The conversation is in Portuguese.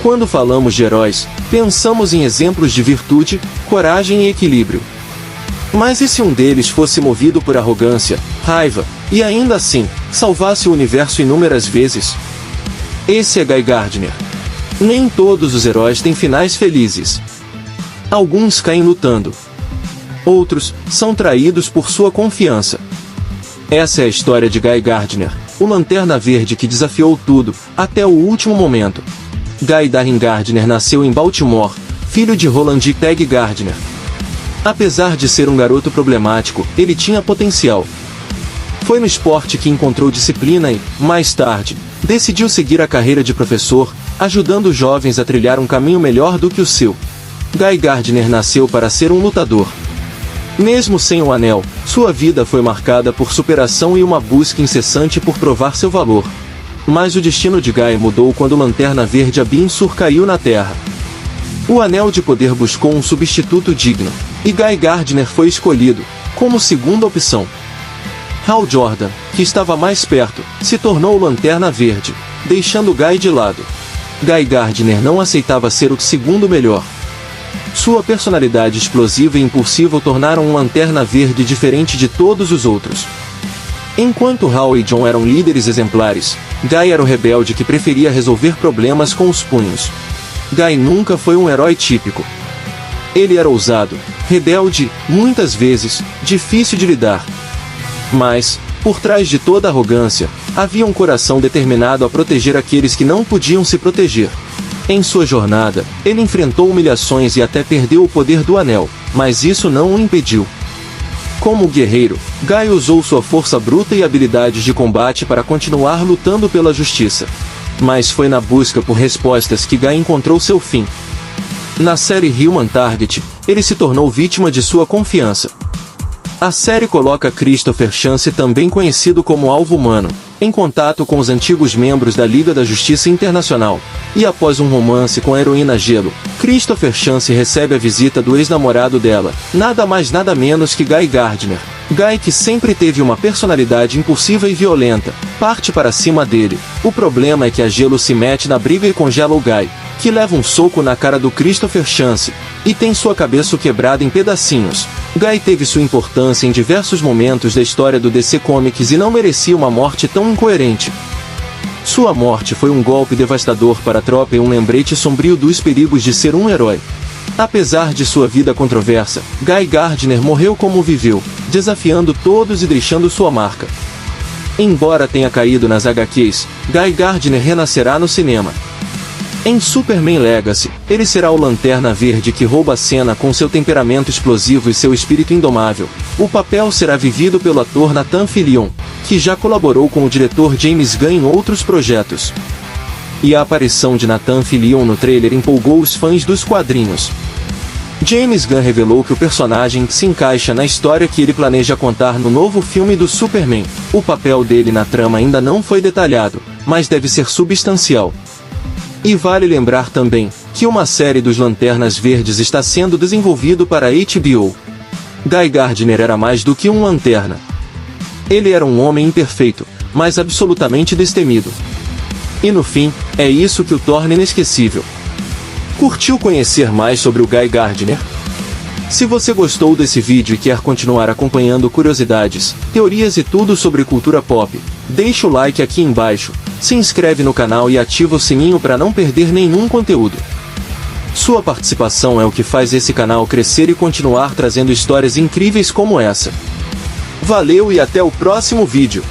Quando falamos de heróis, pensamos em exemplos de virtude, coragem e equilíbrio. Mas e se um deles fosse movido por arrogância, raiva, e ainda assim, salvasse o universo inúmeras vezes? Esse é Guy Gardner. Nem todos os heróis têm finais felizes. Alguns caem lutando. Outros são traídos por sua confiança. Essa é a história de Guy Gardner, o Lanterna Verde que desafiou tudo, até o último momento. Guy Darren Gardner nasceu em Baltimore, filho de Roland e Peggy Gardner. Apesar de ser um garoto problemático, ele tinha potencial. Foi no esporte que encontrou disciplina e, mais tarde, decidiu seguir a carreira de professor, ajudando os jovens a trilhar um caminho melhor do que o seu. Guy Gardner nasceu para ser um lutador. Mesmo sem o anel, sua vida foi marcada por superação e uma busca incessante por provar seu valor. Mas o destino de Guy mudou quando o Lanterna Verde Abin Sur caiu na Terra. O Anel de Poder buscou um substituto digno, e Guy Gardner foi escolhido, como segunda opção. Hal Jordan, que estava mais perto, se tornou o Lanterna Verde, deixando Guy de lado. Guy Gardner não aceitava ser o segundo melhor. Sua personalidade explosiva e impulsiva o tornaram um Lanterna Verde diferente de todos os outros. Enquanto Hal e John eram líderes exemplares, Guy era o rebelde que preferia resolver problemas com os punhos. Guy nunca foi um herói típico. Ele era ousado, rebelde, muitas vezes, difícil de lidar. Mas, por trás de toda arrogância, havia um coração determinado a proteger aqueles que não podiam se proteger. Em sua jornada, ele enfrentou humilhações e até perdeu o poder do anel, mas isso não o impediu. Como guerreiro, Guy usou sua força bruta e habilidades de combate para continuar lutando pela justiça. Mas foi na busca por respostas que Guy encontrou seu fim. Na série Human Target, ele se tornou vítima de sua confiança. A série coloca Christopher Chance, também conhecido como Alvo Humano, em contato com os antigos membros da Liga da Justiça Internacional, e após um romance com a heroína Gelo, Christopher Chance recebe a visita do ex-namorado dela, nada mais nada menos que Guy Gardner. Guy, que sempre teve uma personalidade impulsiva e violenta, parte para cima dele. O problema é que a Gelo se mete na briga e congela o Guy, que leva um soco na cara do Christopher Chance, e tem sua cabeça quebrada em pedacinhos. Guy teve sua importância em diversos momentos da história do DC Comics e não merecia uma morte tão incoerente. Sua morte foi um golpe devastador para a tropa e um lembrete sombrio dos perigos de ser um herói. Apesar de sua vida controversa, Guy Gardner morreu como viveu, desafiando todos e deixando sua marca. Embora tenha caído nas HQs, Guy Gardner renascerá no cinema. Em Superman Legacy, ele será o Lanterna Verde que rouba a cena com seu temperamento explosivo e seu espírito indomável. O papel será vivido pelo ator Nathan Fillion, que já colaborou com o diretor James Gunn em outros projetos. E a aparição de Nathan Fillion no trailer empolgou os fãs dos quadrinhos. James Gunn revelou que o personagem se encaixa na história que ele planeja contar no novo filme do Superman. O papel dele na trama ainda não foi detalhado, mas deve ser substancial. E vale lembrar também, que uma série dos Lanternas Verdes está sendo desenvolvido para a HBO. Guy Gardner era mais do que um lanterna. Ele era um homem imperfeito, mas absolutamente destemido. E no fim, é isso que o torna inesquecível. Curtiu conhecer mais sobre o Guy Gardner? Se você gostou desse vídeo e quer continuar acompanhando curiosidades, teorias e tudo sobre cultura pop, deixa o like aqui embaixo, se inscreve no canal e ativa o sininho para não perder nenhum conteúdo. Sua participação é o que faz esse canal crescer e continuar trazendo histórias incríveis como essa. Valeu e até o próximo vídeo!